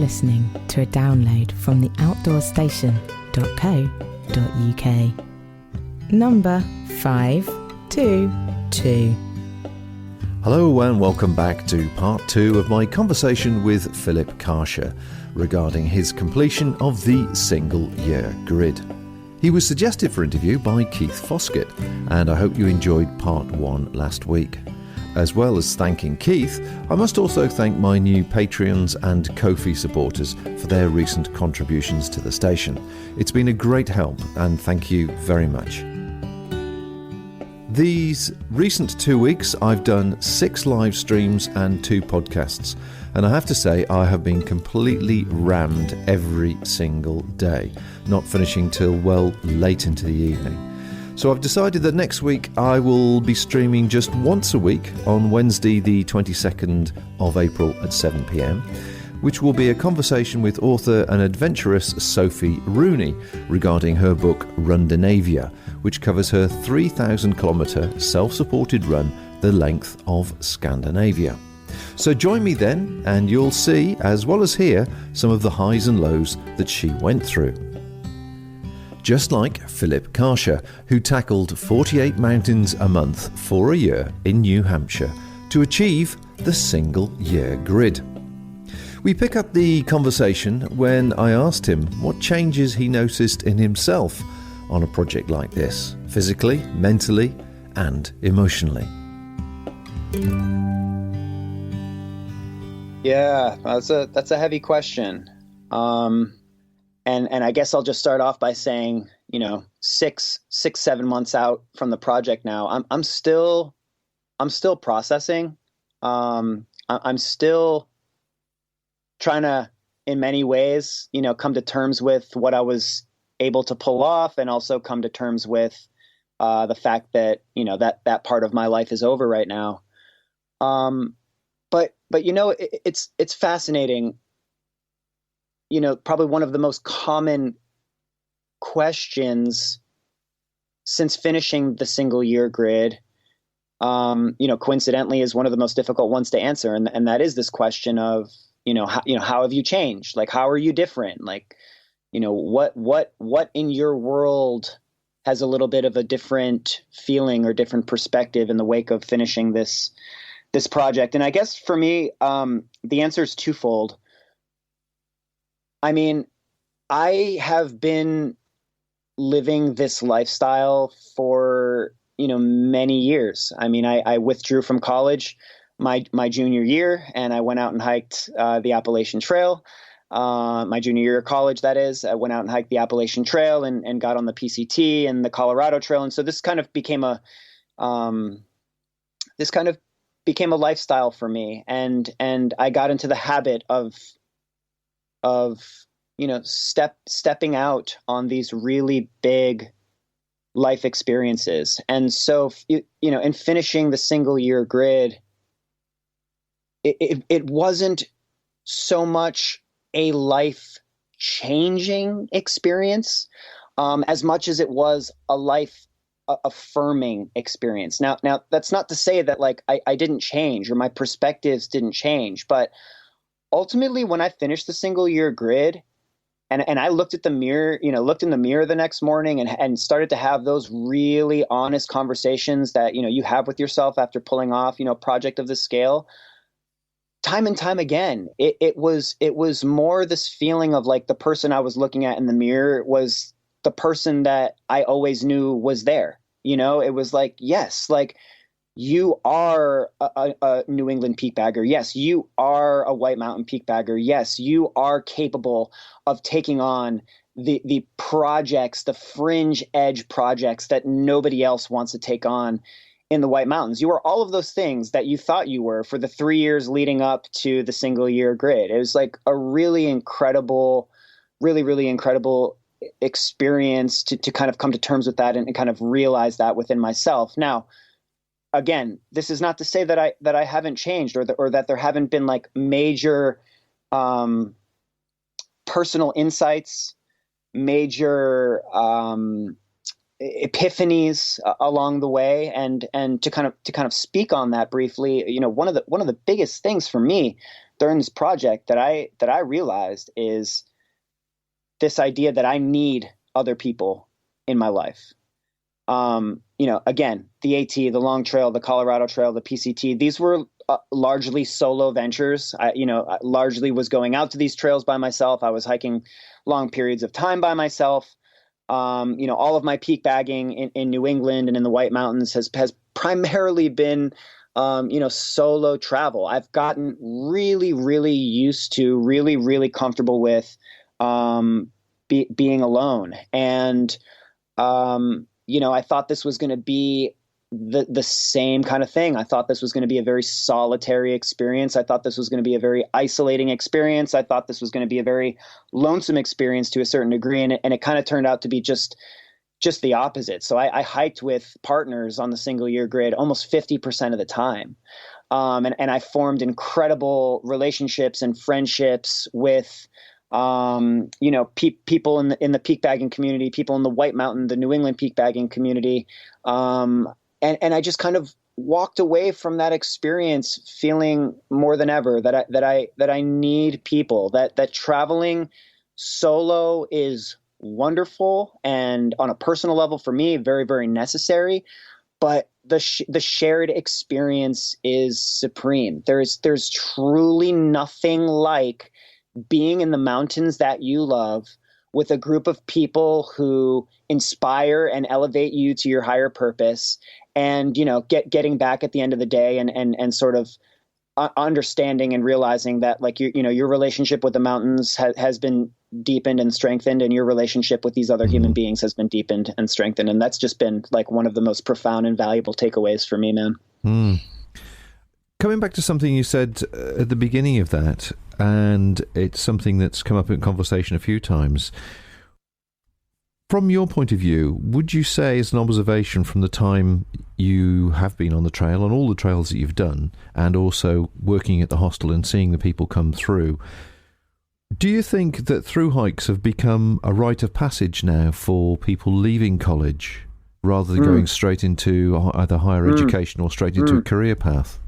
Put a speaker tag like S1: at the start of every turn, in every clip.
S1: listening to a download from the outdoorstation.co.uk. Number 522.
S2: Hello and welcome back to part 2 of my conversation with Philip Carcia regarding his completion of the single-year grid. He was suggested for interview by Keith Foskett, and I hope you enjoyed part 1 last week. As well as thanking Keith, I must also thank my new Patreons and Ko-fi supporters for their recent contributions to the station. It's been a great help, and thank you very much. These recent 2 weeks, I've done 6 live streams and 2 podcasts, and I have to say I have been completely rammed every single day, not finishing till well late into the evening. So I've decided that next week I will be streaming just once a week on Wednesday the 22nd of April at 7 p.m, which will be a conversation with author and adventurous Sophie Rooney regarding her book Rundinavia, which covers her 3,000-kilometre self-supported run the length of Scandinavia. So join me then, and you'll see, as well as hear, some of the highs and lows that she went through. Just like Philip Carcia, who tackled 48 mountains a month for a year in New Hampshire to achieve the single-year grid. We pick up the conversation when I asked him what changes he noticed in himself on a project like this, physically, mentally, and emotionally.
S3: Yeah, that's a heavy question. And I guess I'll just start off by saying, 7 months out from the project now, I'm still processing. I'm still trying to, in many ways, come to terms with what I was able to pull off, and also come to terms with the fact that, that part of my life is over right now. But it's fascinating. Probably one of the most common questions since finishing the single-year grid, coincidentally, is one of the most difficult ones to answer, and that is this question of, how have you changed? Like, how are you different? Like, what in your world has a little bit of a different feeling or different perspective in the wake of finishing this project? And I guess for me, the answer is twofold. I mean, I have been living this lifestyle for, many years. I mean, I withdrew from college my junior year, and I went out and hiked the Appalachian Trail. My junior year of college, that is. I went out and hiked the Appalachian Trail and got on the PCT and the Colorado Trail. And so this kind of became a lifestyle for me. And I got into the habit of stepping out on these really big life experiences. And so, in finishing the single-year grid, it wasn't so much a life-changing experience as much as it was a life-affirming experience. Now, that's not to say that I didn't change or my perspectives didn't change, but ultimately, when I finished the single-year grid, and I looked at the mirror, looked in the mirror the next morning and started to have those really honest conversations that, you have with yourself after pulling off, a project of this scale. Time and time again, it was more this feeling of like the person I was looking at in the mirror was the person that I always knew was there. It was like, yes, like you are a New England peak bagger. Yes, you are a White Mountain peak bagger. Yes, you are capable of taking on the projects, the fringe edge projects that nobody else wants to take on in the White Mountains. You were all of those things that you thought you were for the 3 years leading up to the single-year grid. It was like a really incredible experience to kind of come to terms with that and kind of realize that within myself. Now, again, this is not to say that I haven't changed or that there haven't been like major personal insights, major epiphanies along the way, and to kind of speak on that briefly. One of the biggest things for me during this project that I realized is this idea that I need other people in my life. Again, the AT, the Long Trail, the Colorado Trail, the PCT, these were largely solo ventures. I largely was going out to these trails by myself. I was hiking long periods of time by myself. All of my peak bagging in New England and in the White Mountains has primarily been, solo travel. I've gotten really, really used to, really, really comfortable with being alone. And, I thought this was going to be the same kind of thing. I thought this was going to be a very solitary experience. I thought this was going to be a very isolating experience. I thought this was going to be a very lonesome experience to a certain degree. And it kind of turned out to be just the opposite. So I hiked with partners on the single year grid almost 50% of the time. And I formed incredible relationships and friendships with people in the peak bagging community, people in the White Mountain, the New England peak bagging community. And I just kind of walked away from that experience feeling more than ever that I need people, that traveling solo is wonderful and on a personal level for me, very, very necessary. But the shared experience is supreme. There's truly nothing like being in the mountains that you love with a group of people who inspire and elevate you to your higher purpose, and getting back at the end of the day and sort of understanding and realizing that like your relationship with the mountains has been deepened and strengthened, and your relationship with these other human beings has been deepened and strengthened. And that's just been like one of the most profound and valuable takeaways for me, man.
S2: Coming back to something you said at the beginning of that, and it's something that's come up in conversation a few times. From your point of view, would you say, as an observation from the time you have been on the trail and all the trails that you've done, and also working at the hostel and seeing the people come through, do you think that through hikes have become a rite of passage now for people leaving college rather than going straight into either higher education or straight into a career path?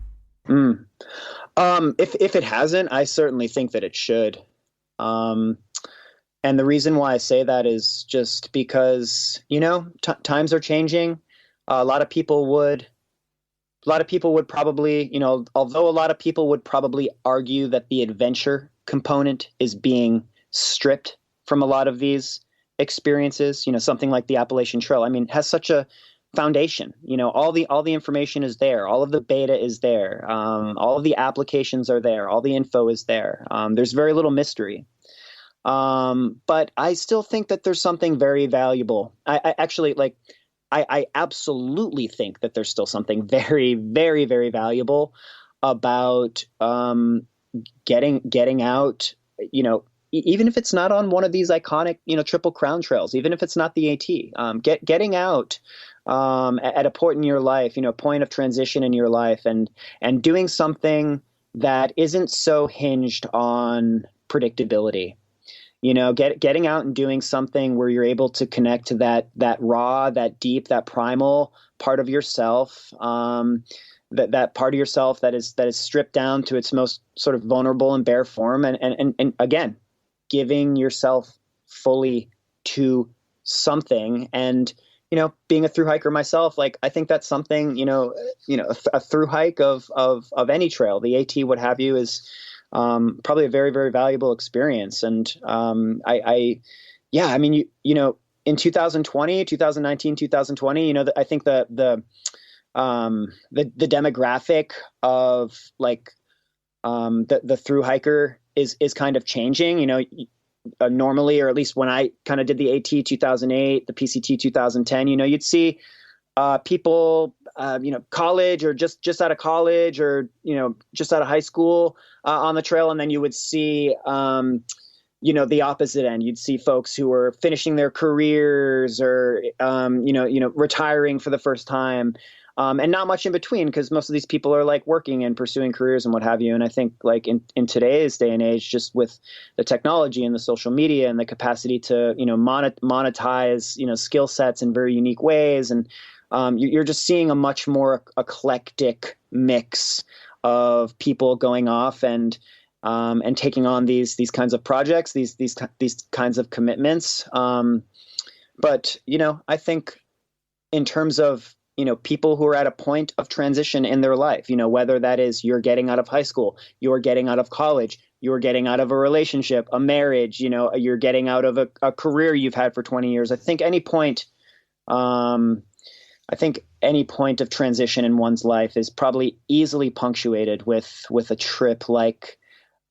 S3: If it hasn't, I certainly think that it should. And the reason why I say that is just because, times are changing. A lot of people would probably, although a lot of people would probably argue that the adventure component is being stripped from a lot of these experiences, something like the Appalachian Trail, has such a foundation. All the information is there. All of the beta is there. All of the applications are there. All the info is there. There's very little mystery. But I still think that there's something very valuable. I absolutely think that there's still something very, very, very valuable about getting out, even if it's not on one of these iconic, Triple Crown trails, even if it's not the AT, getting out at a point in your life, point of transition in your life, and doing something that isn't so hinged on predictability. Getting out and doing something where you're able to connect to that raw, that deep, that primal part of yourself, that part of yourself that is stripped down to its most sort of vulnerable and bare form, and again, giving yourself fully to something. And being a thru hiker myself, like I think that's something, a thru hike of any trail, the AT, what have you, is probably a very, very valuable experience. And in 2020, 2019, 2020, I think the demographic of like the thru hiker is kind of changing. Normally, or at least when I kind of did the AT 2008, the PCT 2010, you'd see people, college or just out of college or, just out of high school on the trail. And then you would see, the opposite end. You'd see folks who were finishing their careers or, retiring for the first time. And not much in between, because most of these people are like working and pursuing careers and what have you. And I think like in today's day and age, just with the technology and the social media and the capacity to, monetize, skill sets in very unique ways. And you're just seeing a much more eclectic mix of people going off and and taking on these kinds of projects, these kinds of commitments. But I think in terms of people who are at a point of transition in their life, whether that is you're getting out of high school, you're getting out of college, you're getting out of a relationship, a marriage, you're getting out of a career you've had for 20 years. I think any point of transition in one's life is probably easily punctuated with a trip like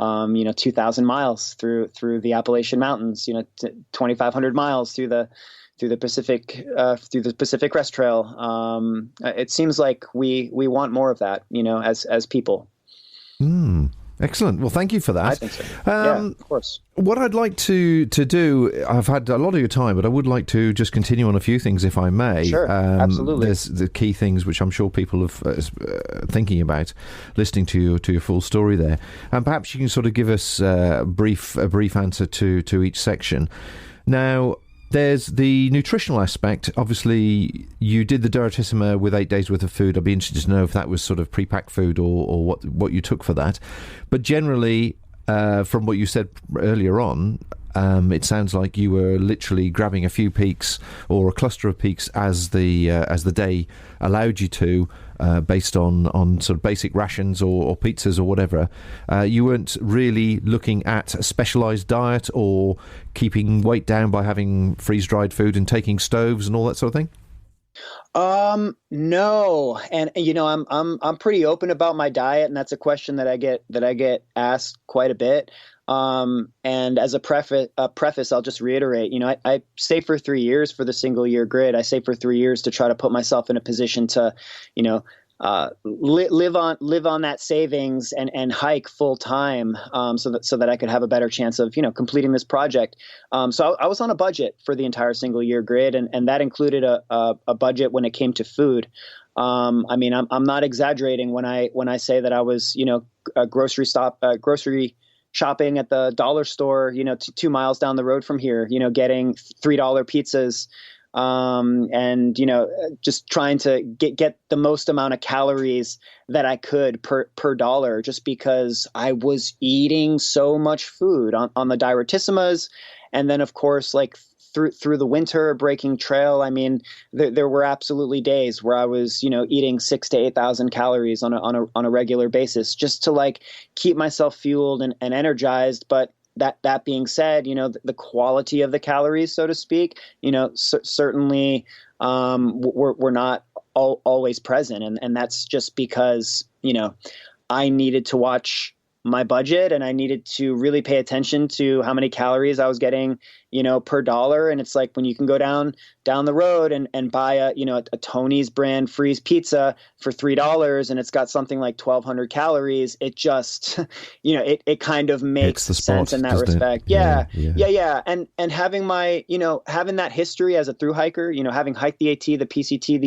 S3: 2,000 miles through the Appalachian Mountains, 2,500 miles through the Pacific Crest Trail. It seems like we want more of that, as people.
S2: Excellent. Well, thank you for that.
S3: I think so. Yeah, of course.
S2: What I'd like to do, I've had a lot of your time, but I would like to just continue on a few things, if I may.
S3: Sure, absolutely.
S2: There's the key things which I'm sure people are thinking about, listening to your full story there. And perhaps you can sort of give us a brief answer to each section. Now, there's the nutritional aspect. Obviously, you did the Duratissima with 8 days worth of food. I'd be interested to know if that was sort of pre-packed food or what you took for that. But generally, from what you said earlier on, it sounds like you were literally grabbing a few peaks or a cluster of peaks as the day allowed you to, based on sort of basic rations or pizzas or whatever. You weren't really looking at a specialised diet or keeping weight down by having freeze-dried food and taking stoves and all that sort of thing?
S3: No. And I'm pretty open about my diet, and that's a question that I get asked quite a bit. And as a preface, I'll just reiterate, I saved for 3 years for the single year grid. I saved for 3 years to try to put myself in a position to, live on that savings and hike full time, so that I could have a better chance of, completing this project. So I was on a budget for the entire single year grid, and that included a budget when it came to food. I'm not exaggerating when I say that I was, a grocery shopping at the dollar store, 2 miles down the road from here, getting $3 pizzas, and just trying to get the most amount of calories that I could per dollar, just because I was eating so much food on the Direttisimas. And then of course, like through the winter breaking trail, there were absolutely days where I was, eating 6,000 to 8,000 calories on a regular basis, just to like keep myself fueled and energized. But that being said, the quality of the calories, so to speak, certainly were not always present. And that's just because, I needed to watch my budget, and I needed to really pay attention to how many calories I was getting, per dollar. And it's like when you can go down the road and buy a Tony's brand freeze pizza for $3 and it's got something like 1,200 calories, it just, it kind of makes sense in that respect. Yeah. And having having that history as a thru hiker, having hiked the AT, the PCT,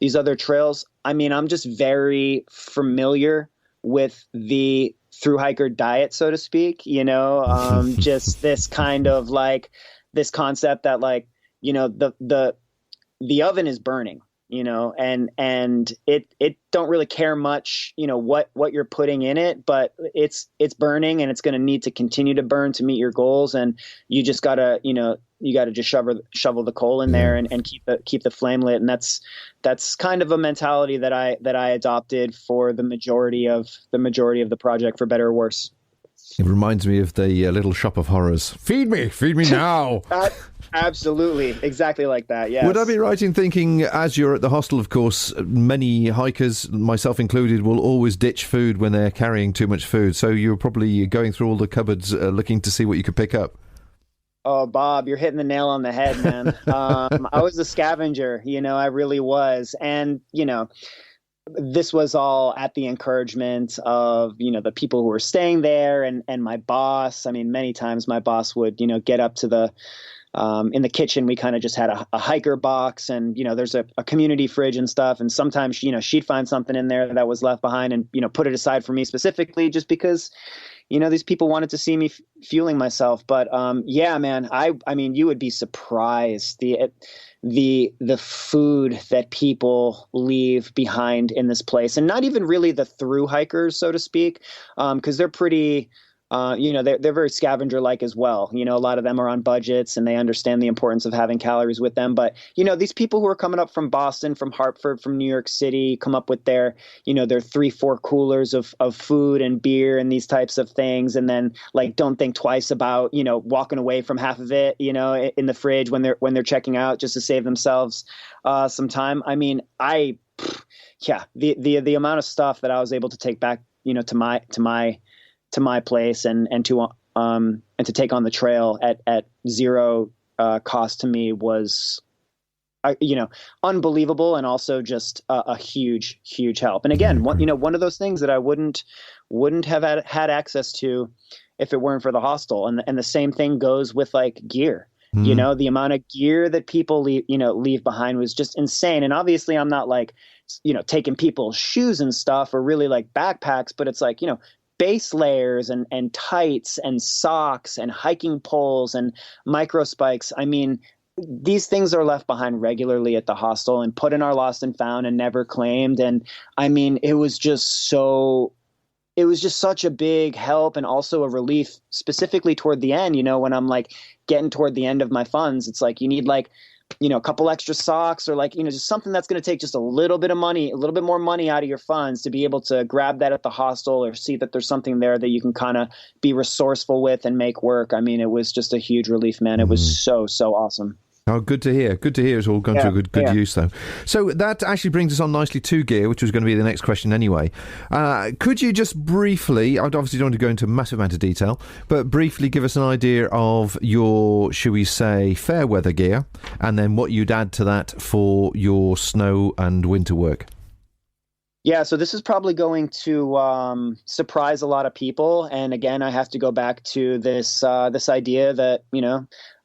S3: these other trails, I'm just very familiar with the thru hiker diet, so to speak, just this kind of like this concept that like, the oven is burning, and it don't really care much, what you're putting in it, but it's burning, and it's going to need to continue to burn to meet your goals. And you just gotta, just shovel the coal in there and keep the flame lit. And that's kind of a mentality that I adopted for the majority of the project, for better or worse.
S2: It reminds me of the Little Shop of Horrors. Feed me now.
S3: Absolutely, exactly like that. Yeah.
S2: Would I be right in thinking, as you're at the hostel, of course, many hikers, myself included, will always ditch food when they're carrying too much food. So you're probably going through all the cupboards looking to see what you could pick up.
S3: Oh, Bob, you're hitting the nail on the head, man. I was a scavenger, I really was. And, this was all at the encouragement of, the people who were staying there and my boss. Many times my boss would, get up to the, in the kitchen, we kind of just had a hiker box, and, there's a community fridge and stuff. And sometimes, she'd find something in there that was left behind and, put it aside for me specifically, just because, these people wanted to see me fueling myself. But yeah, man, I mean, you would be surprised the food that people leave behind in this place, and not even really the through hikers, so to speak, because they're pretty. They're very scavenger-like as well. A lot of them are on budgets and they understand the importance of having calories with them. But, these people who are coming up from Boston, from Hartford, from New York City, come up with their 3-4 coolers of food and beer and these types of things. And then like, don't think twice about, walking away from half of it, in the fridge when they're checking out just to save themselves some time. I mean, the amount of stuff that I was able to take back, to my place and to take on the trail at zero cost to me was, unbelievable, and also just a huge, huge help. And again, one of those things that I wouldn't have had access to if it weren't for the hostel. And the same thing goes with like gear. The amount of gear that people leave behind was just insane. And obviously I'm not like, taking people's shoes and stuff or really like backpacks, but it's like, base layers and tights and socks and hiking poles and micro spikes. I mean, these things are left behind regularly at the hostel and put in our lost and found and never claimed. And I mean, it was just such a big help and also a relief, specifically toward the end, when I'm like getting toward the end of my funds. It's like, you need like, a couple extra socks or like, just something that's going to take just a little bit more money out of your funds to be able to grab that at the hostel or see that there's something there that you can kind of be resourceful with and make work. I mean, it was just a huge relief, man. It was so awesome.
S2: Oh, good to hear. Good to hear it's all gone to a good use, though. So that actually brings us on nicely to gear, which was going to be the next question anyway. Could you just briefly, I obviously don't want to go into a massive amount of detail, but briefly give us an idea of your, shall we say, fair weather gear, and then what you'd add to that for your snow and winter work?
S3: Yeah, so this is probably going to surprise a lot of people. And again, I have to go back to this idea that,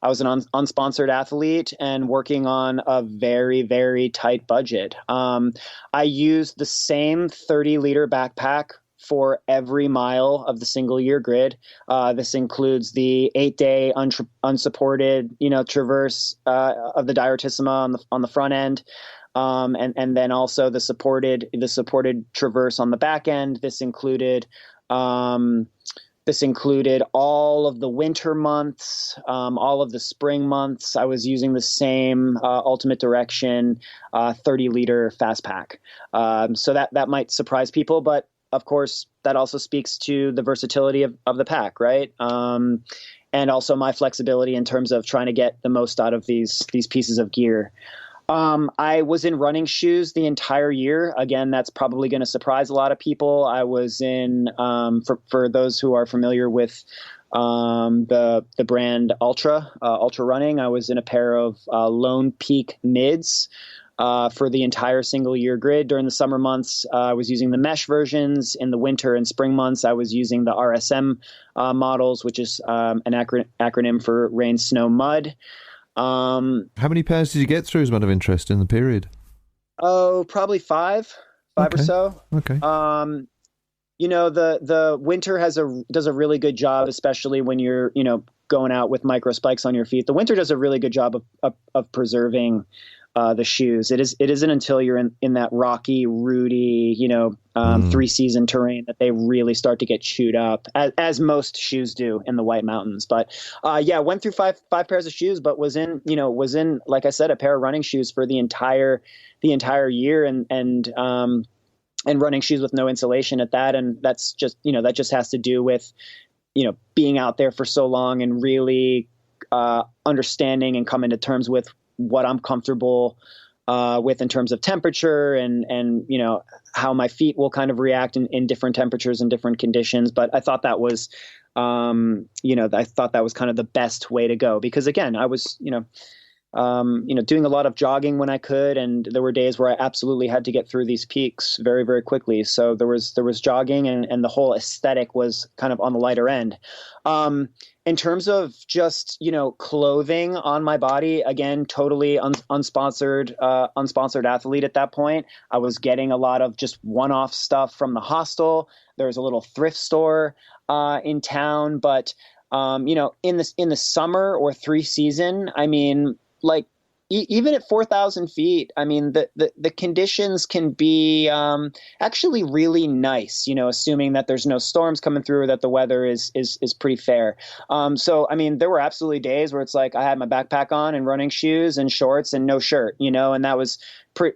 S3: I was an unsponsored athlete and working on a very, very tight budget. I used the same 30-liter backpack for every mile of the single year grid. This includes the 8-day unsupported, traverse of the Diartissima on the front end. And then also the supported traverse on the back end. This included all of the winter months, all of the spring months. I was using the same Ultimate Direction 30-liter fast pack. So that might surprise people, but of course that also speaks to the versatility of the pack, right? And also my flexibility in terms of trying to get the most out of these pieces of gear. I was in running shoes the entire year. Again, that's probably going to surprise a lot of people. I was in, for those who are familiar with the brand Ultra Running, I was in a pair of Lone Peak mids for the entire single year grid. During the summer months, I was using the mesh versions. In the winter and spring months, I was using the RSM models, which is an acronym for rain, snow, mud.
S2: How many pairs did you get through as a matter of interest in the period?
S3: Oh, probably five or so.
S2: Okay.
S3: The winter does a really good job, especially when you're, going out with micro spikes on your feet. The winter does a really good job of preserving the shoes. It isn't until you're in that rocky, rooty, 3-season terrain that they really start to get chewed up, as most shoes do in the White Mountains. But went through five pairs of shoes, but was in like I said, a pair of running shoes for the entire year, and running shoes with no insulation at that. And that's just that just has to do with being out there for so long and really understanding and coming to terms with what I'm comfortable with in terms of temperature and how my feet will kind of react in different temperatures and different conditions. But I thought that was, kind of the best way to go, because again, I was, doing a lot of jogging when I could, and there were days where I absolutely had to get through these peaks very, very quickly. So there was jogging, and the whole aesthetic was kind of on the lighter end. In terms of just, clothing on my body, again, totally unsponsored athlete at that point. I was getting a lot of just one-off stuff from the hostel. There was a little thrift store in town, but in the summer or 3 season, I mean, like even at 4,000 feet, I mean, the conditions can be actually really nice, assuming that there's no storms coming through or that the weather is pretty fair. So, I mean, there were absolutely days where it's like I had my backpack on and running shoes and shorts and no shirt, and that was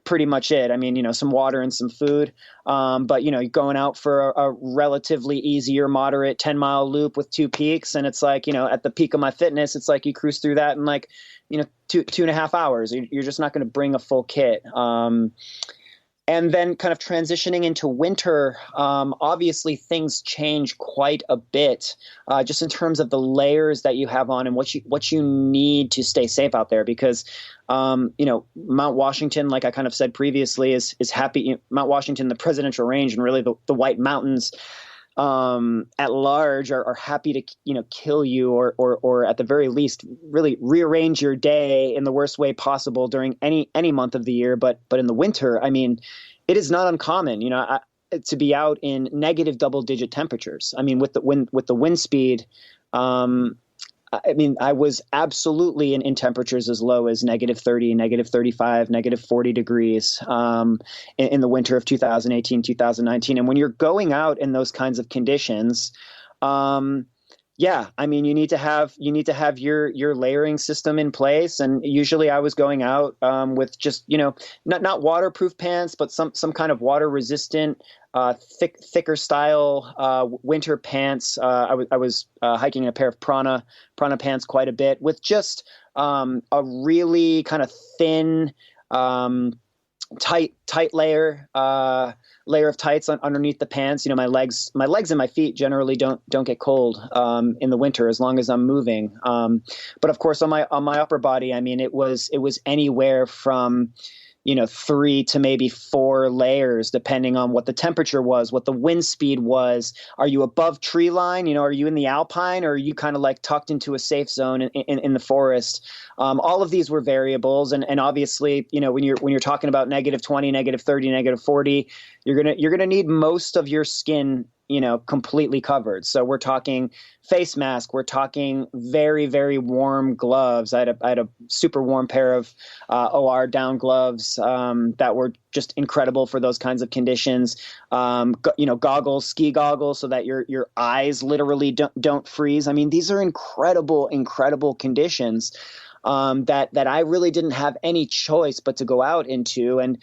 S3: pretty much it. I mean, some water and some food. But, going out for a relatively easier, moderate 10-mile loop with 2 peaks. And it's like, at the peak of my fitness, it's like you cruise through that in like, 2.5 hours. You're just not going to bring a full kit. And then kind of transitioning into winter, obviously things change quite a bit, just in terms of the layers that you have on and what you need to stay safe out there. Because, Mount Washington, like I kind of said previously, is happy. Mount Washington, the presidential range, and really the White Mountains at large are happy to kill you or at the very least really rearrange your day in the worst way possible during any month of the year. But in the winter, I mean, it is not uncommon, to be out in negative double-digit temperatures. I mean, with the wind speed, I mean, I was absolutely in temperatures as low as -30, -35, -40 degrees in the winter of 2018, 2019. And when you're going out in those kinds of conditions, yeah, I mean, you need to have your layering system in place. And usually I was going out with just, not waterproof pants, but some kind of water resistant, thicker style winter pants. I was hiking in a pair of Prana pants quite a bit with just a really kind of thin, tight layer of tights underneath the pants. My legs and my feet generally don't get cold in the winter as long as I'm moving. But of course on my upper body, I mean, it was anywhere from 3 to maybe 4 layers, depending on what the temperature was, what the wind speed was. Are you above tree line? Are you in the alpine, or are you kind of like tucked into a safe zone in the forest? All of these were variables. And obviously, when you're talking about -20, -30, -40, you're gonna need most of your skin, completely covered. So we're talking face mask. We're talking very, very warm gloves. I had a super warm pair of OR down gloves that were just incredible for those kinds of conditions. Goggles, ski goggles, so that your eyes literally don't freeze. I mean, these are incredible, incredible conditions that I really didn't have any choice but to go out into. And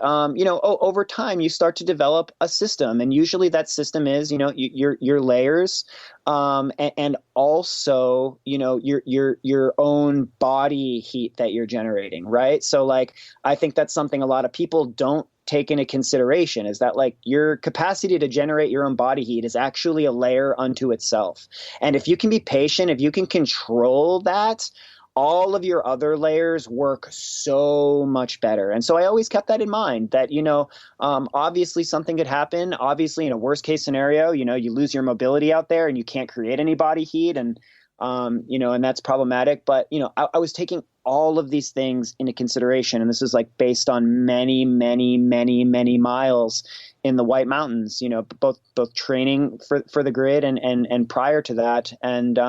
S3: over time you start to develop a system, and usually that system is, your layers, and also, your own body heat that you're generating. Right. So like, I think that's something a lot of people don't take into consideration, is that like your capacity to generate your own body heat is actually a layer unto itself. And if you can be patient, if you can control that, all of your other layers work so much better. And so I always kept that in mind, that, obviously something could happen. Obviously, in a worst case scenario, you lose your mobility out there and you can't create any body heat, and that's problematic. But, I was taking all of these things into consideration. And this is like based on many, many, many, many miles in the White Mountains, both training for the grid and prior to that. And,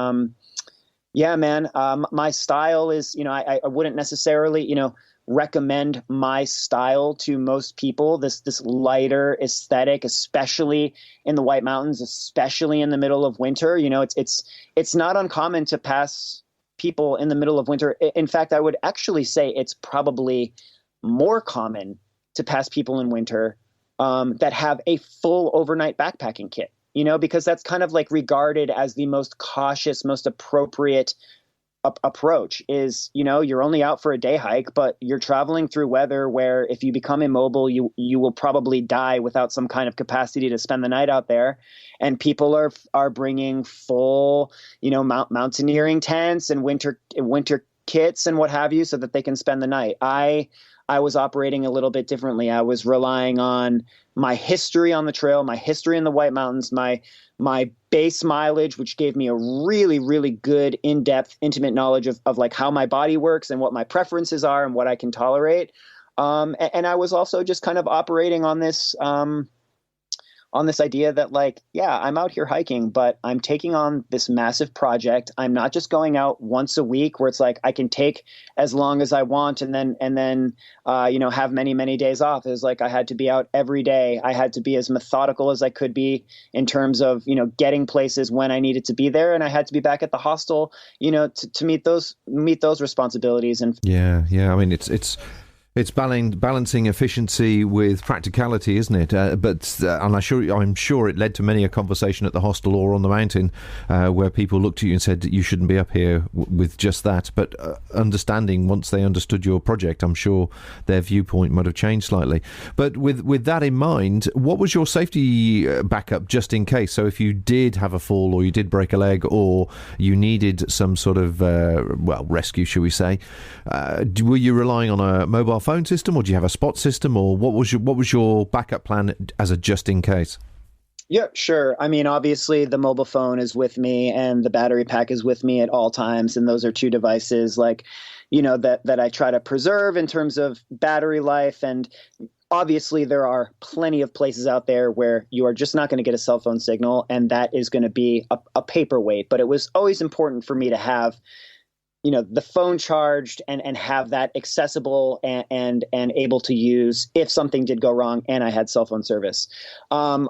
S3: yeah, man, my style is, I wouldn't necessarily, recommend my style to most people, this lighter aesthetic, especially in the White Mountains, especially in the middle of winter. It's not uncommon to pass people in the middle of winter. In fact, I would actually say it's probably more common to pass people in winter that have a full overnight backpacking kit. Because that's kind of like regarded as the most cautious, most appropriate approach is, you're only out for a day hike, but you're traveling through weather where if you become immobile, you will probably die without some kind of capacity to spend the night out there. And people are bringing full, mountaineering tents and winter kits and what have you, so that they can spend the night. I was operating a little bit differently. I was relying on my history on the trail, my history in the White Mountains, my base mileage, which gave me a really, really good, in-depth, intimate knowledge of like how my body works and what my preferences are and what I can tolerate. And I was also just kind of operating on this on this idea that like, yeah, I'm out here hiking, but I'm taking on this massive project. I'm not just going out once a week where it's like I can take as long as I want and then have many, many days off. It was like I had to be out every day. I had to be as methodical as I could be in terms of, getting places when I needed to be there. And I had to be back at the hostel, to meet those responsibilities. And
S2: yeah. I mean, it's balancing efficiency with practicality, isn't it? And I'm sure it led to many a conversation at the hostel or on the mountain where people looked at you and said you shouldn't be up here with just that. But understanding, once they understood your project, I'm sure their viewpoint might have changed slightly. But with that in mind, what was your safety backup just in case? So if you did have a fall or you did break a leg or you needed some sort of rescue, shall we say, were you relying on a mobile phone system, or do you have a spot system, or what was your backup plan as a just in case?
S3: Yeah, sure. I mean, obviously the mobile phone is with me and the battery pack is with me at all times. And those are two devices that I try to preserve in terms of battery life. And obviously there are plenty of places out there where you are just not going to get a cell phone signal. And that is going to be a paperweight. But it was always important for me to have the phone charged and have that accessible and able to use if something did go wrong and I had cell phone service. On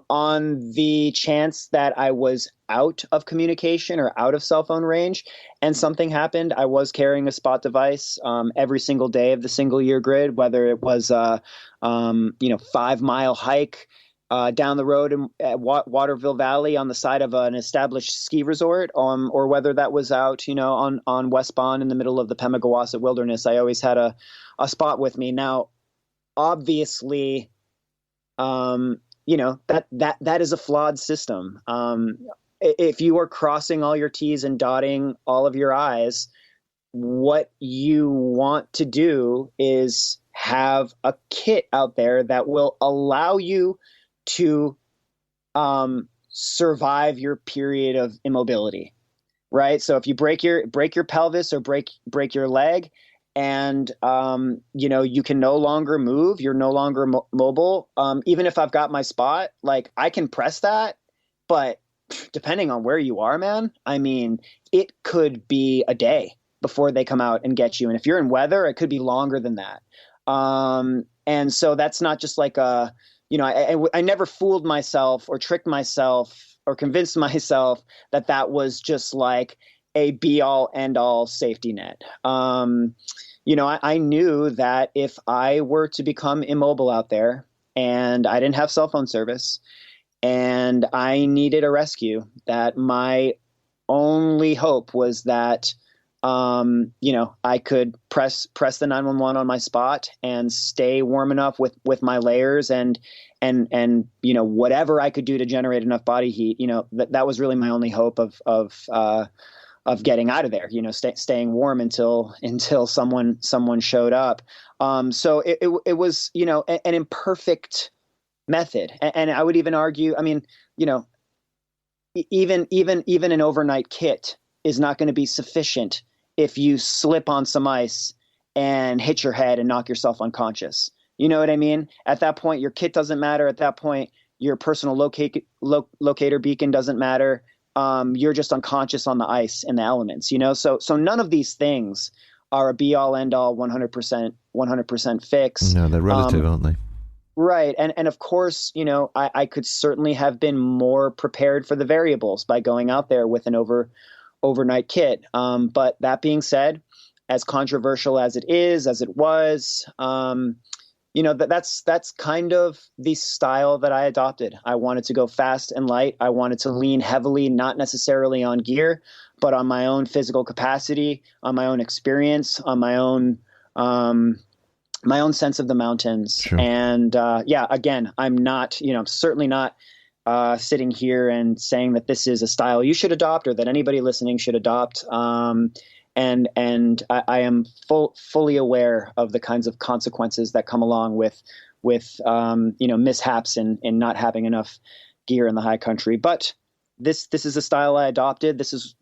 S3: the chance that I was out of communication or out of cell phone range and something happened, I was carrying a spot device every single day of the single year grid, whether it was 5-mile hike down the road at Waterville Valley on the side of an established ski resort, or whether that was out, on West Bond in the middle of the Pemigewasset Wilderness. I always had a spot with me. Now, obviously, that is a flawed system. If you are crossing all your T's and dotting all of your I's, what you want to do is have a kit out there that will allow you to survive your period of immobility, right? So if you break your pelvis or break your leg, and you can no longer move, you're no longer mobile. Even if I've got my spot, like I can press that, but depending on where you are, man, I mean, it could be a day before they come out and get you, and if you're in weather, it could be longer than that. And so that's not just like I never fooled myself or tricked myself or convinced myself that was just like a be all end all safety net. I knew that if I were to become immobile out there and I didn't have cell phone service and I needed a rescue, that my only hope was that I could press the 911 on my spot and stay warm enough with my layers and whatever I could do to generate enough body heat. That was really my only hope of getting out of there. Staying warm until someone showed up. So it was an imperfect method, and I would even argue. I mean, even an overnight kit is not going to be sufficient if you slip on some ice and hit your head and knock yourself unconscious. You know what I mean? At that point, your kit doesn't matter. At that point, your personal locator beacon doesn't matter. You're just unconscious on the ice and the elements, So none of these things are a be all end all 100% fix.
S2: No, they're relative, aren't they?
S3: Right. And of course, I could certainly have been more prepared for the variables by going out there with an overnight kit. But that being said, as controversial as it was, that's kind of the style that I adopted. I wanted to go fast and light. I wanted to lean heavily, not necessarily on gear, but on my own physical capacity, on my own experience, on my own sense of the mountains.
S2: Sure. And
S3: again, I'm certainly not sitting here and saying that this is a style you should adopt or that anybody listening should adopt. And I am fully aware of the kinds of consequences that come along with mishaps in not having enough gear in the high country. But this is a style I adopted. This is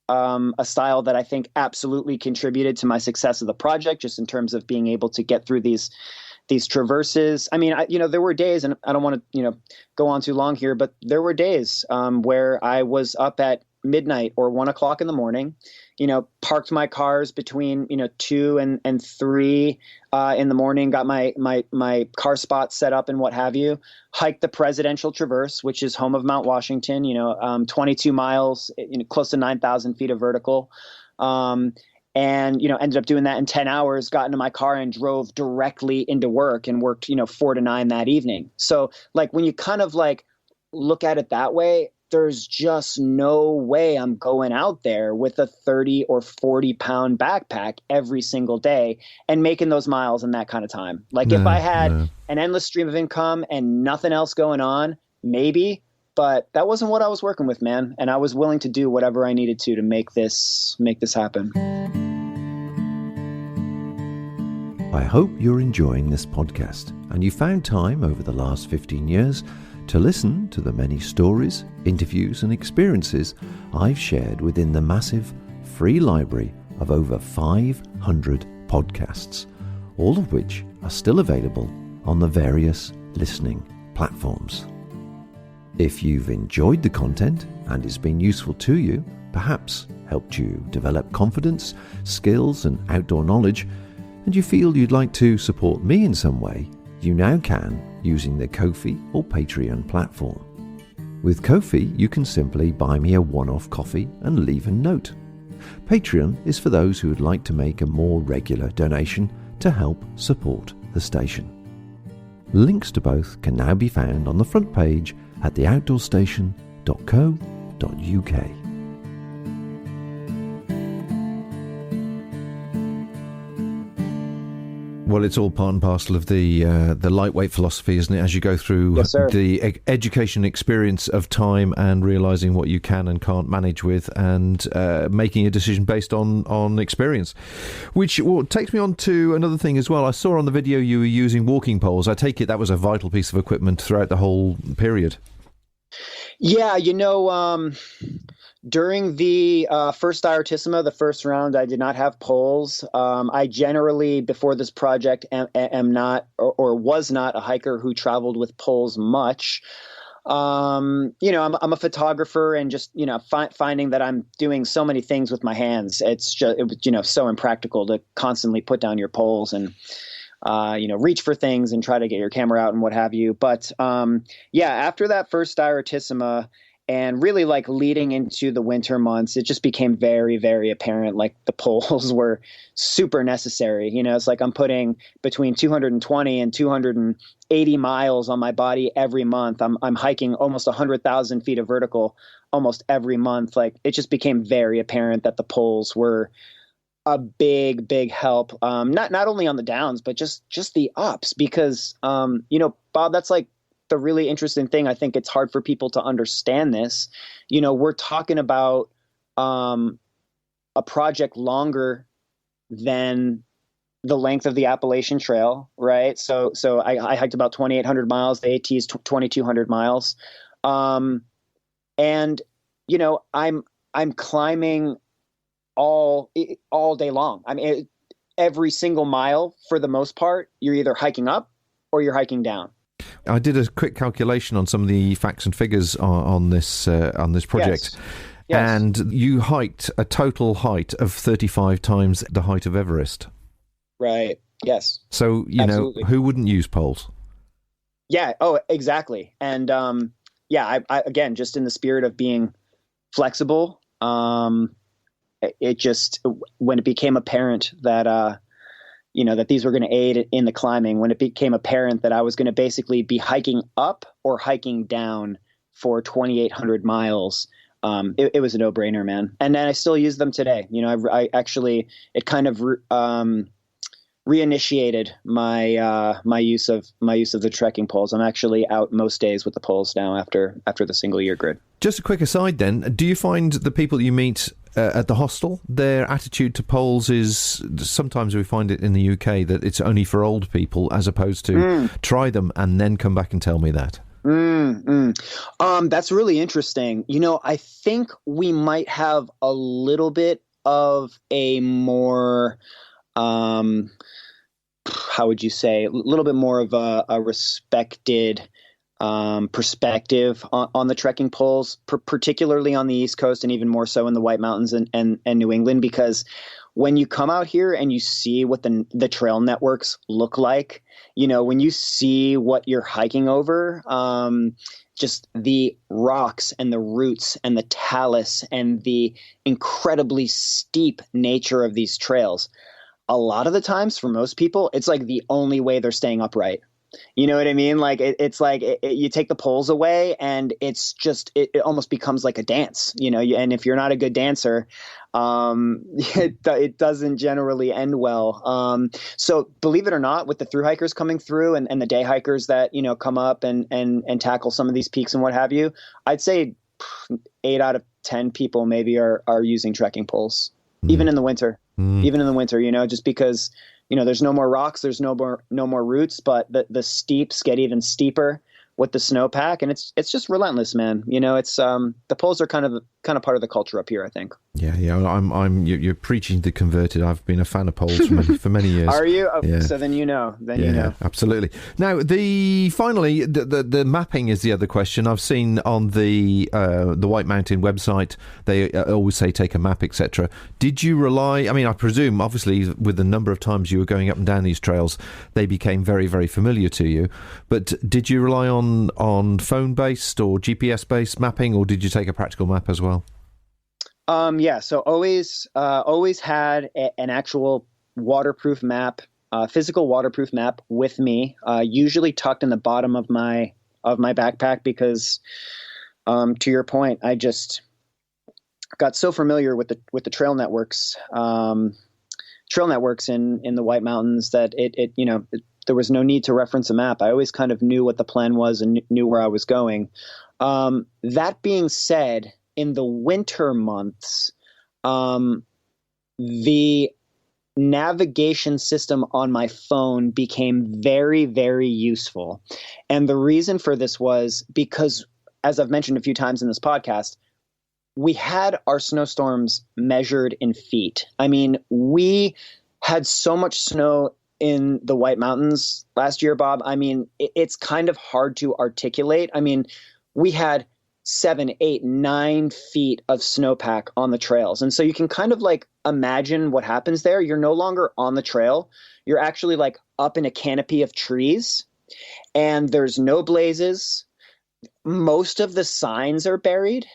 S3: a style that I think absolutely contributed to my success of the project, just in terms of being able to get through these these traverses. I mean, there were days, and I don't want to, go on too long here, but there were days where I was up at midnight or 1 o'clock in the morning, parked my cars between, 2 and 3 in the morning, got my car spot set up and what have you, hiked the Presidential Traverse, which is home of Mount Washington, 22 miles, close to 9,000 feet of vertical. And, ended up doing that in 10 hours, got into my car and drove directly into work and worked, 4 to 9 that evening. So like when you kind of like look at it that way, there's just no way I'm going out there with a 30 or 40 pound backpack every single day and making those miles in that kind of time. Like if I had an endless stream of income and nothing else going on, maybe, but that wasn't what I was working with, man. And I was willing to do whatever I needed to make this happen.
S2: I hope you're enjoying this podcast and you found time over the last 15 years to listen to the many stories, interviews and experiences I've shared within the massive free library of over 500 podcasts, all of which are still available on the various listening platforms. If you've enjoyed the content and it's been useful to you, perhaps helped you develop confidence, skills and outdoor knowledge, and you feel you'd like to support me in some way, you now can using the Ko-fi or Patreon platform. With Ko-fi, you can simply buy me a one-off coffee and leave a note. Patreon is for those who would like to make a more regular donation to help support the station. Links to both can now be found on the front page at theoutdoorstation.co.uk. Well, it's all part and parcel of the lightweight philosophy, isn't it? As you go through the education experience of time and realizing what you can and can't manage with, and making a decision based on experience. Which takes me on to another thing as well. I saw on the video you were using walking poles. I take it that was a vital piece of equipment throughout the whole period. Yeah,
S3: during the first diartissima, the first round, I did not have poles. I generally, before this project, am not or was not a hiker who traveled with poles much. I'm a photographer, and just finding that I'm doing so many things with my hands. It's just so impractical to constantly put down your poles and reach for things and try to get your camera out and what have you. But after that first diartissima, and really like leading into the winter months, it just became very, very apparent like the poles were super necessary. It's like I'm putting between 220 and 280 miles on my body every month. I'm hiking almost 100,000 feet of vertical almost every month. Like it just became very apparent that the poles were a big, big help. Not only on the downs, but just the ups, because Bob, that's like the really interesting thing. I think it's hard for people to understand this. We're talking about a project longer than the length of the Appalachian Trail, right? So I hiked about 2,800 miles. The AT is 2,200 miles, and I'm climbing all day long. I mean, every single mile, for the most part, you're either hiking up or you're hiking down.
S2: I did a quick calculation on some of the facts and figures on this project,
S3: yes.
S2: And you hiked a total height of 35 times the height of Everest.
S3: Right. Yes.
S2: So
S3: Absolutely.
S2: Who wouldn't use poles?
S3: Yeah. Oh, exactly. And I again, just in the spirit of being flexible, it just, when it became apparent that that these were going to aid in the climbing, when it became apparent that I was going to basically be hiking up or hiking down for 2,800 miles, it was a no-brainer, man. And then I still use them today. I actually, it kind of reinitiated my use of the trekking poles. I'm actually out most days with the poles now after the single year grid.
S2: Just a quick aside then, do you find the people you meet at the hostel, their attitude to poles is, sometimes we find it in the UK, that it's only for old people, as opposed to try them and then come back and tell me that?
S3: That's really interesting. I think we might have a little bit of a more how would you say, a little bit more of a respected perspective on the trekking poles, particularly on the East Coast and even more so in the White Mountains and New England, because when you come out here and you see what the trail networks look like, when you see what you're hiking over, just the rocks and the roots and the talus and the incredibly steep nature of these trails, a lot of the times for most people, it's like the only way they're staying upright. You know what I mean? Like it's like you take the poles away and it's just, it almost becomes like a dance, and if you're not a good dancer, it doesn't generally end well. So believe it or not, with the thru hikers coming through and the day hikers that, come up and tackle some of these peaks and what have you, I'd say 8 out of 10 people maybe are using trekking poles, even in the winter, just because, there's no more rocks, there's no more roots, but the steeps get even steeper with the snowpack, and it's just relentless, man. It's the poles are kind of part of the culture up here, I think.
S2: Yeah. You're preaching to the converted. I've been a fan of poles for many years.
S3: Are you?
S2: Yeah.
S3: So then you know.
S2: Absolutely. Now, finally, the mapping is the other question. I've seen on the White Mountain website they always say take a map, etc. Did you rely? I mean, I presume obviously with the number of times you were going up and down these trails, they became very, very familiar to you. But did you rely on phone based or GPS based mapping, or did you take a practical map as well?
S3: So always had an actual waterproof map, physical waterproof map with me, usually tucked in the bottom of my backpack because, to your point, I just got so familiar with the trail networks in the White Mountains that there was no need to reference a map. I always kind of knew what the plan was and knew where I was going. That being said, in the winter months, the navigation system on my phone became very, very useful. And the reason for this was because, as I've mentioned a few times in this podcast, we had our snowstorms measured in feet. I mean, we had so much snow in the White Mountains last year, Bob. I mean, it's kind of hard to articulate. I mean, we had 7, 8, 9 feet of snowpack on the trails. And so you can kind of like imagine what happens there. You're no longer on the trail. You're actually like up in a canopy of trees, and there's no blazes. Most of the signs are buried.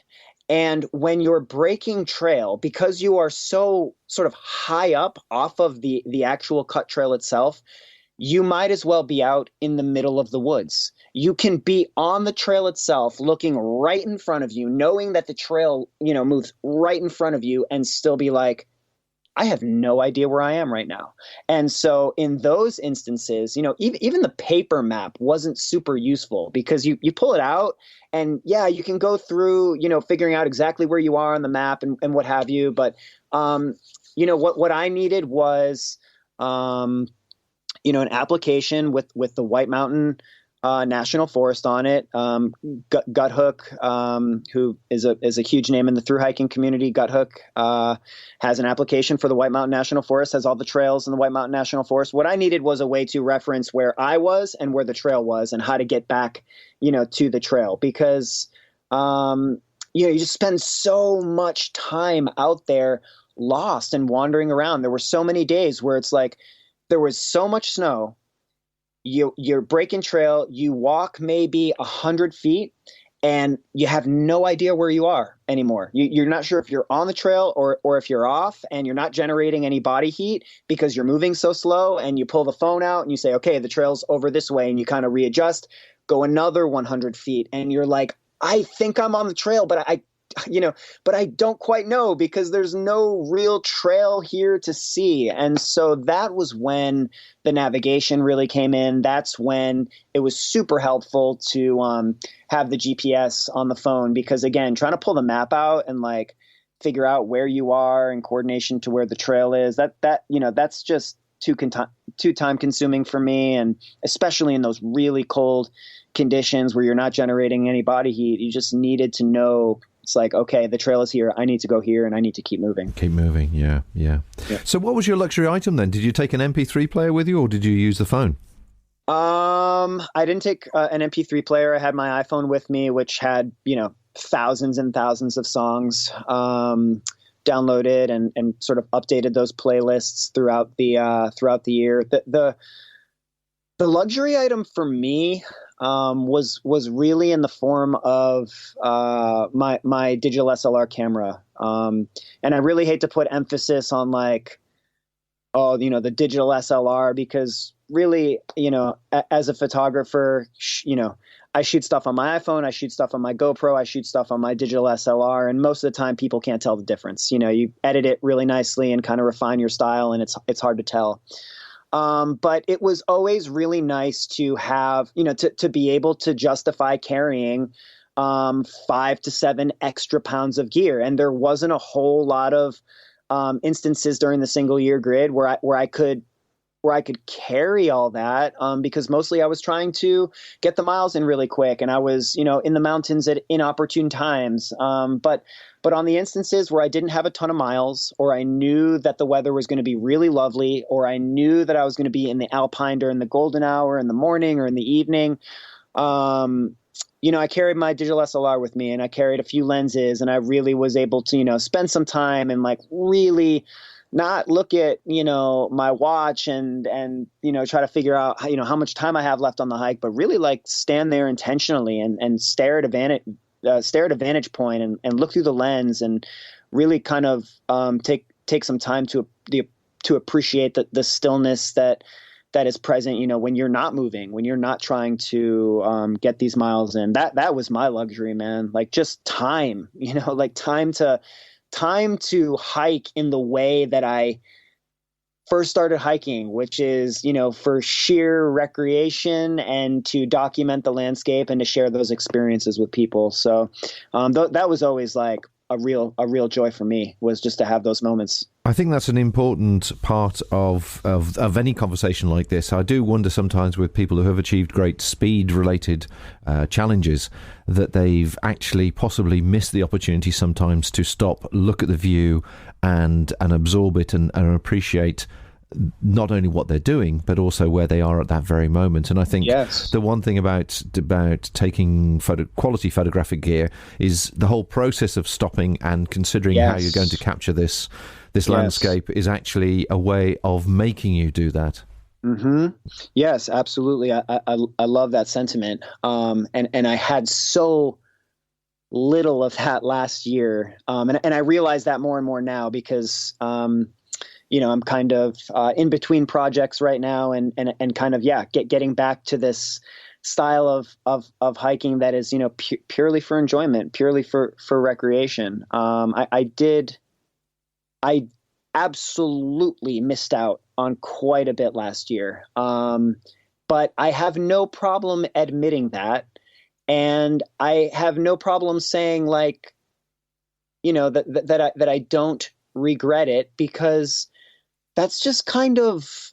S3: And when you're breaking trail, because you are so sort of high up off of the actual cut trail itself, you might as well be out in the middle of the woods. You can be on the trail itself, looking right in front of you, knowing that the trail, moves right in front of you, and still be like, I have no idea where I am right now. And so in those instances, even the paper map wasn't super useful because you pull it out and you can go through, figuring out exactly where you are on the map and what have you. But, what I needed was, an application with the White Mountain National Forest on it. Guthook, who is a huge name in the thru hiking community. Guthook has an application for the White Mountain National Forest, has all the trails in the White Mountain National Forest. What I needed was a way to reference where I was and where the trail was and how to get back, to the trail, because you just spend so much time out there lost and wandering around. There were so many days where it's like there was so much snow. You're breaking trail, you walk maybe 100 feet and you have no idea where you are anymore. You're not sure if you're on the trail or if you're off, and you're not generating any body heat because you're moving so slow. And you pull the phone out and you say, okay, the trail's over this way, and you kind of readjust, go another 100 feet. And you're like, I think I'm on the trail, but I don't quite know because there's no real trail here to see. And so that was when the navigation really came in. That's when it was super helpful to have the GPS on the phone, because again, trying to pull the map out and like figure out where you are in coordination to where the trail is, that's just too time consuming for me. And especially in those really cold conditions where you're not generating any body heat, you just needed to know It's like, okay, the trail is here. I need to go here and I need to keep moving.
S2: Keep moving. Yeah. So what was your luxury item then? Did you take an MP3 player with you, or did you use the phone?
S3: I didn't take an MP3 player. I had my iPhone with me, which had, thousands and thousands of songs downloaded and sort of updated those playlists throughout the year. The luxury item for me was really in the form of my digital SLR camera, and I really hate to put emphasis on like, the digital SLR, because really, as a photographer, I shoot stuff on my iPhone, I shoot stuff on my GoPro, I shoot stuff on my digital SLR, and most of the time people can't tell the difference. You edit it really nicely and kind of refine your style, and it's hard to tell. But it was always really nice to have, to be able to justify carrying 5 to 7 extra pounds of gear. And there wasn't a whole lot of instances during the single year grid where I could carry all that, because mostly I was trying to get the miles in really quick, and I was, in the mountains at inopportune times. But on the instances where I didn't have a ton of miles, or I knew that the weather was going to be really lovely, or I knew that I was going to be in the Alpine during the golden hour in the morning or in the evening, I carried my digital SLR with me, and I carried a few lenses, and I really was able to, spend some time and like really not look at, my watch and try to figure out, how much time I have left on the hike, but really like stand there intentionally and stare at a vantage point and look through the lens and really kind of take some time to appreciate the stillness that is present, when you're not moving, when you're not trying to get these miles in. That was my luxury, man. Like just time, like time to hike in the way that I first started hiking, which is, for sheer recreation and to document the landscape and to share those experiences with people. So that was always like a real joy for me, was just to have those moments.
S2: I think that's an important part of any conversation like this. I do wonder sometimes with people who have achieved great speed-related challenges that they've actually possibly missed the opportunity sometimes to stop, look at the view and absorb it and appreciate not only what they're doing, but also where they are at that very moment. And I think the one thing about taking quality photographic gear is the whole process of stopping and considering how you're going to capture this landscape is actually a way of making you do that.
S3: Mm-hmm. Yes, absolutely. I love that sentiment. And I had so little of that last year. And I realize that more and more now, because I'm kind of in between projects right now, and kind of getting back to this style of hiking that is purely for enjoyment, purely for recreation. I absolutely missed out on quite a bit last year, but I have no problem admitting that, and I have no problem saying like, that I don't regret it, because that's just kind of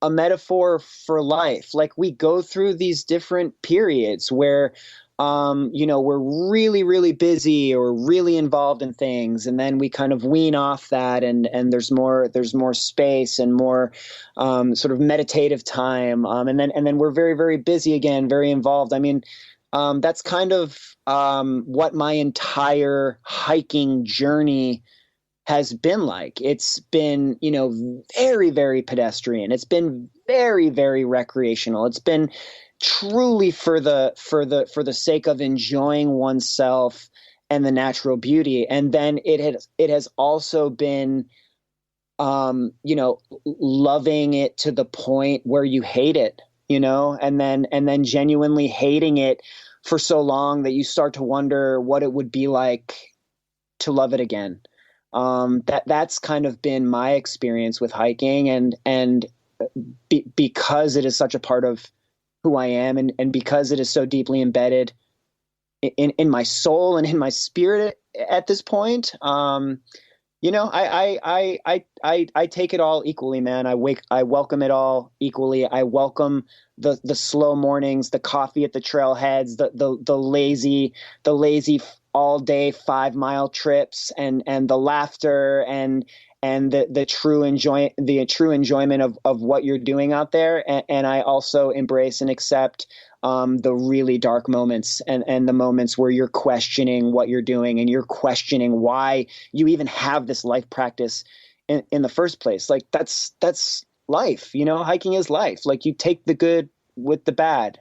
S3: a metaphor for life. Like we go through these different periods where, we're really, really busy or really involved in things. And then we kind of wean off that, and there's more space and more, sort of meditative time. And then we're very, very busy again, very involved. I mean, that's kind of, what my entire hiking journey has been like. It's been, very, very pedestrian. It's been very, very recreational. It's been truly for the sake of enjoying oneself and the natural beauty. And then it has also been, loving it to the point where you hate it, and then genuinely hating it for so long that you start to wonder what it would be like to love it again. That's kind of been my experience with hiking, and because it is such a part of who I am, and because it is so deeply embedded in my soul and in my spirit at this point, I take it all equally, man. I welcome it all equally. I welcome the slow mornings, the coffee at the trailheads, the lazy all day 5 mile trips, and the laughter and the true enjoyment of what you're doing out there. And I also embrace and accept the really dark moments and the moments where you're questioning what you're doing and you're questioning why you even have this life practice in the first place. Like that's life, hiking is life. Like you take the good with the bad.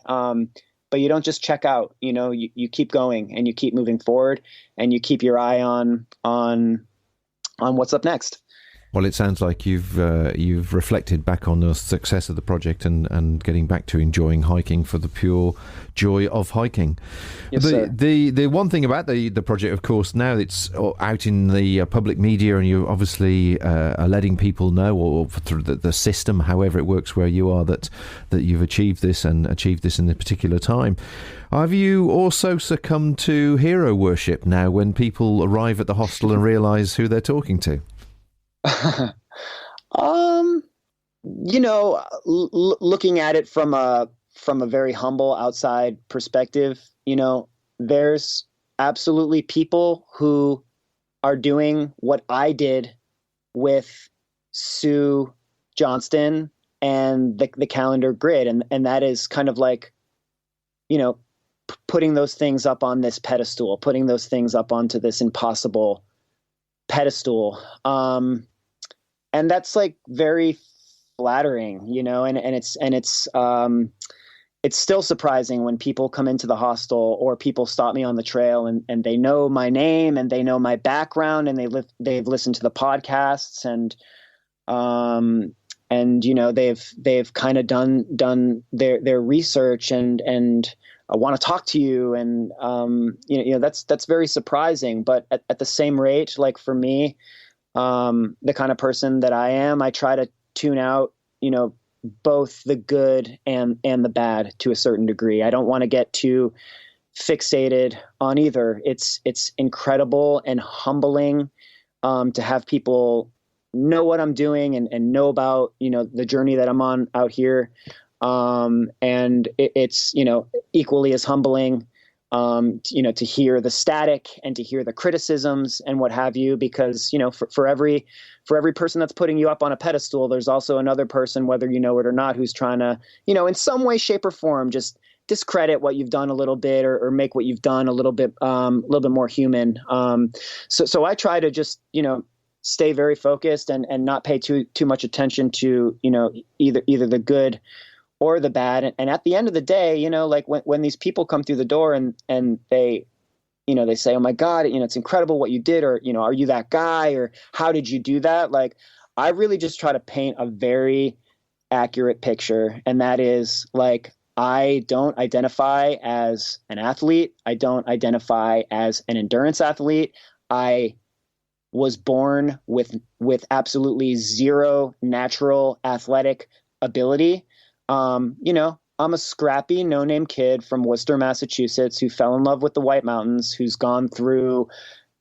S3: But you don't just check out, you keep going and you keep moving forward and you keep your eye on what's up next.
S2: Well, it sounds like you've reflected back on the success of the project and getting back to enjoying hiking for the pure joy of hiking.
S3: Yes, sir.
S2: The one thing about the project, of course, now it's out in the public media, and you obviously are letting people know, or through the system, however it works where you are, that you've achieved this and achieved this in a particular time. Have you also succumbed to hero worship now when people arrive at the hostel and realise who they're talking to?
S3: Looking at it from a very humble outside perspective, there's absolutely people who are doing what I did with Sue Johnston and the calendar grid. And that is kind of like, putting those things up on this pedestal, putting those things up onto this impossible pedestal. And that's like very flattering, and it's still surprising when people come into the hostel or people stop me on the trail and they know my name and they know my background and they've listened to the podcasts and they've kind of done their research and want to talk to you. And, that's very surprising, but at the same rate, like for me, the kind of person that I am, I try to tune out, both the good and the bad to a certain degree. I don't want to get too fixated on either. It's incredible and humbling, to have people know what I'm doing and know about, the journey that I'm on out here. And it's, equally as humbling, to hear the static and to hear the criticisms and what have you, because, for every person that's putting you up on a pedestal, there's also another person, whether you know it or not, who's trying to, in some way, shape or form, just discredit what you've done a little bit or make what you've done a little bit more human. So I try to just, stay very focused and not pay too much attention to, either the good or the bad. And at the end of the day, like when these people come through the door and they, they say, oh my God, it's incredible what you did, or, are you that guy, or how did you do that? Like, I really just try to paint a very accurate picture. And that is like, I don't identify as an athlete. I don't identify as an endurance athlete. I was born with absolutely zero natural athletic ability. I'm a scrappy, no-name kid from Worcester, Massachusetts, who fell in love with the White Mountains, who's gone through,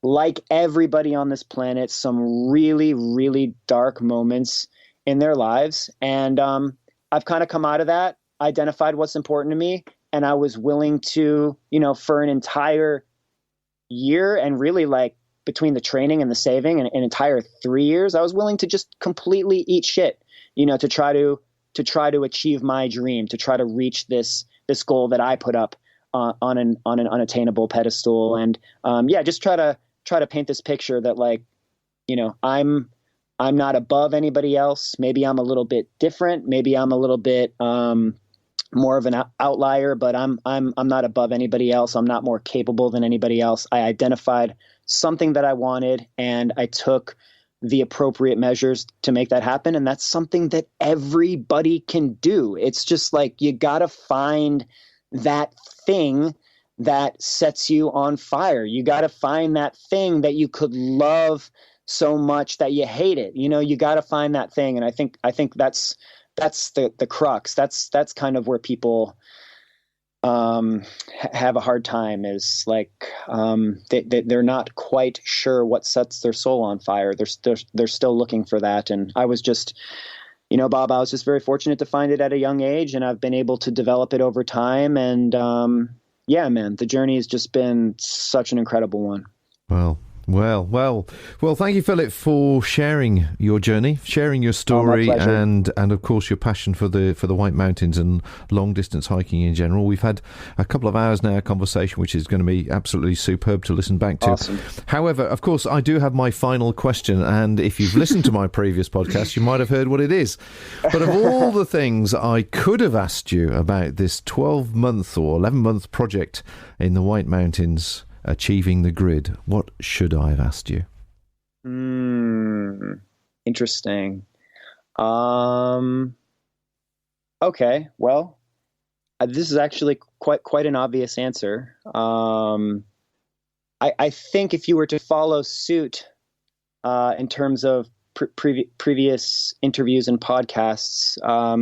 S3: like everybody on this planet, some really, really dark moments in their lives. And I've kind of come out of that, identified what's important to me, and I was willing to, for an entire year, and really like between the training and the saving, an entire 3 years, I was willing to just completely eat shit, to try to achieve my dream, to try to reach this goal that I put up on an unattainable pedestal. And just try to paint this picture that, like, I'm not above anybody else. Maybe I'm a little bit different. Maybe I'm a little bit more of an outlier, but I'm not above anybody else. I'm not more capable than anybody else. I identified something that I wanted, and I took the appropriate measures to make that happen. And that's something that everybody can do. It's just like, you got to find that thing that sets you on fire. You got to find that thing that you could love so much that you hate it. You got to find that thing. And I think that's the crux. That's kind of where people, have a hard time is like they're not quite sure what sets their soul on fire. They're still looking for that. And I was just, Bob, I was just very fortunate to find it at a young age, and I've been able to develop it over time. And yeah, man, the journey has just been such an incredible one.
S2: Well, thank you, Philip, for sharing your journey, sharing your story, and of course your passion for the White Mountains and long distance hiking in general. We've had a couple of hours now conversation, which is going to be absolutely superb to listen back to.
S3: Awesome.
S2: However, of course, I do have my final question, and if you've listened to my previous podcast, you might have heard what it is. But of all the things I could have asked you about this 12-month or 11-month project in the White Mountains, achieving the grid, what should I have asked you?
S3: Interesting. Okay, well, this is actually quite an obvious answer. I think if you were to follow suit in terms of previous interviews and podcasts,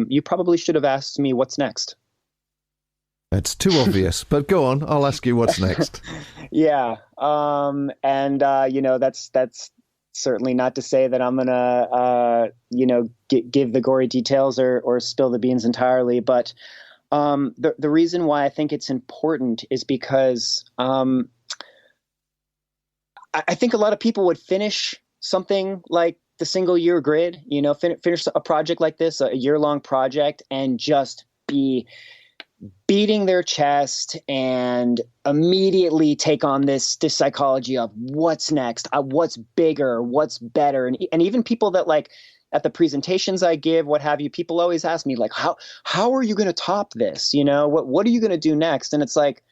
S3: you probably should have asked me what's next.
S2: It's too obvious, but go on. I'll ask you what's next.
S3: Yeah. That's certainly not to say that I'm going to, give the gory details or spill the beans entirely. But the reason why I think it's important is because I think a lot of people would finish something like the single year grid, finish a project like this, a year-long project, and just be beating their chest and immediately take on this psychology of what's next, what's bigger, what's better. And even people that like at the presentations I give, what have you, people always ask me like, how are you going to top this? What are you going to do next? And it's like,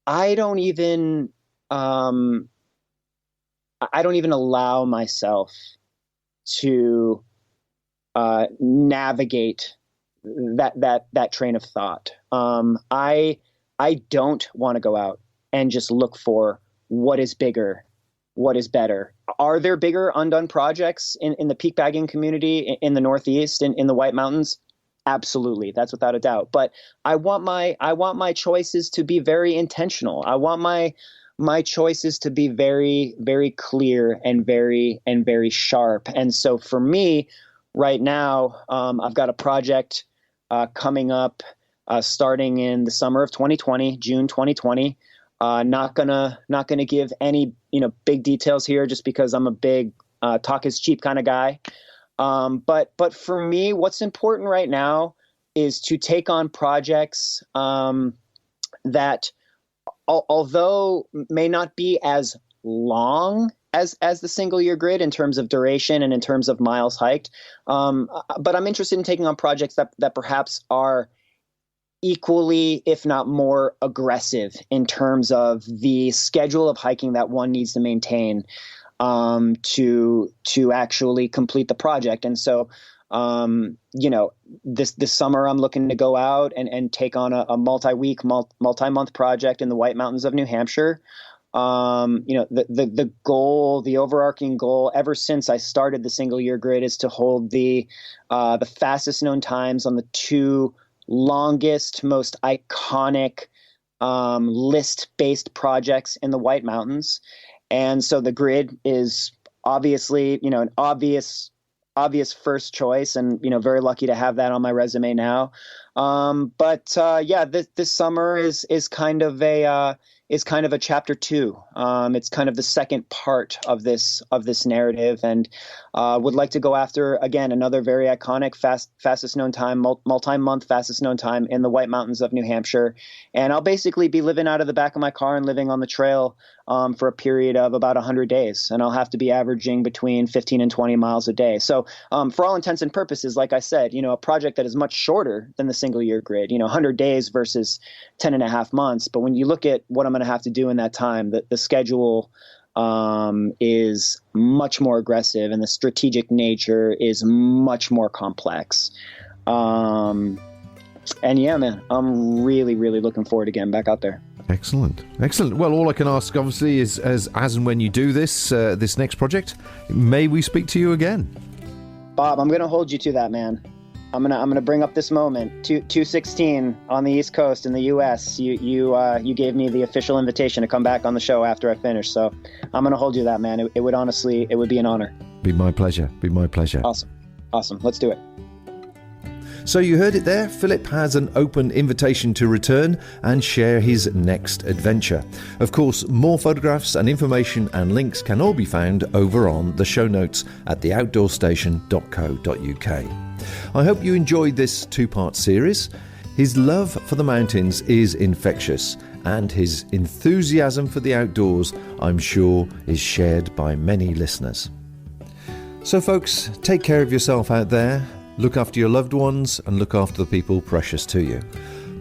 S3: I don't even allow myself to navigate that train of thought. I don't want to go out and just look for what is bigger, what is better. Are there bigger undone projects in the peak bagging community in the Northeast, in the White Mountains? Absolutely. That's without a doubt. But I want my choices to be very intentional. I want my choices to be very, very clear and very sharp. And so for me right now, I've got a project coming up starting in the summer of 2020, June 2020. Not gonna give any big details here, just because I'm a big talk is cheap kind of guy. But for me, what's important right now is to take on projects that, although may not be as long as the single year grid in terms of duration and in terms of miles hiked. But I'm interested in taking on projects that perhaps are equally, if not more, aggressive in terms of the schedule of hiking that one needs to maintain to actually complete the project. And so, this summer I'm looking to go out and take on a multi-week, multi-month project in the White Mountains of New Hampshire. The goal, the overarching goal ever since I started the single year grid is to hold the fastest known times on the two longest, most iconic list-based projects in the White Mountains. And so the grid is obviously, an obvious first choice, and, very lucky to have that on my resume now. This summer is kind of a chapter 2. It's kind of the second part of this narrative, and would like to go after, again, another very iconic fastest known time, multi-month fastest known time in the White Mountains of New Hampshire. And I'll basically be living out of the back of my car and living on the trail for a period of about 100 days. And I'll have to be averaging between 15 and 20 miles a day. So for all intents and purposes, like I said, a project that is much shorter than the single year grid, 100 days versus 10 and a half months. But when you look at what I'm going to have to do in that time, the schedule is much more aggressive, and the strategic nature is much more complex. And yeah, man, I'm really, really looking forward to getting back out there.
S2: Excellent. Well, all I can ask, obviously, is as and when you do this next project, may we speak to you again?
S3: Bob, I'm going to hold you to that, man. I'm gonna bring up this moment. 216 on the East Coast in the U.S. You gave me the official invitation to come back on the show after I finish. So I'm gonna hold you that, man. It would be an honor.
S2: Be my pleasure. Be my pleasure.
S3: Awesome. Let's do it.
S2: So you heard it there. Philip has an open invitation to return and share his next adventure. Of course, more photographs and information and links can all be found over on the show notes at theoutdoorstation.co.uk. I hope you enjoyed this two-part series. His love for the mountains is infectious, and his enthusiasm for the outdoors, I'm sure, is shared by many listeners. So folks, take care of yourself out there. Look after your loved ones and look after the people precious to you.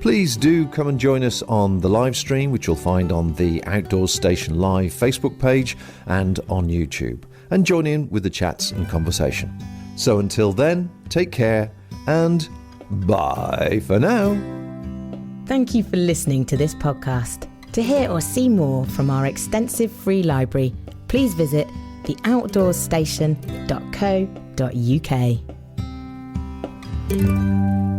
S2: Please do come and join us on the live stream, which you'll find on the Outdoors Station Live Facebook page and on YouTube, and join in with the chats and conversation. So until then, take care and bye for now.
S1: Thank you for listening to this podcast. To hear or see more from our extensive free library, please visit theoutdoorstation.co.uk.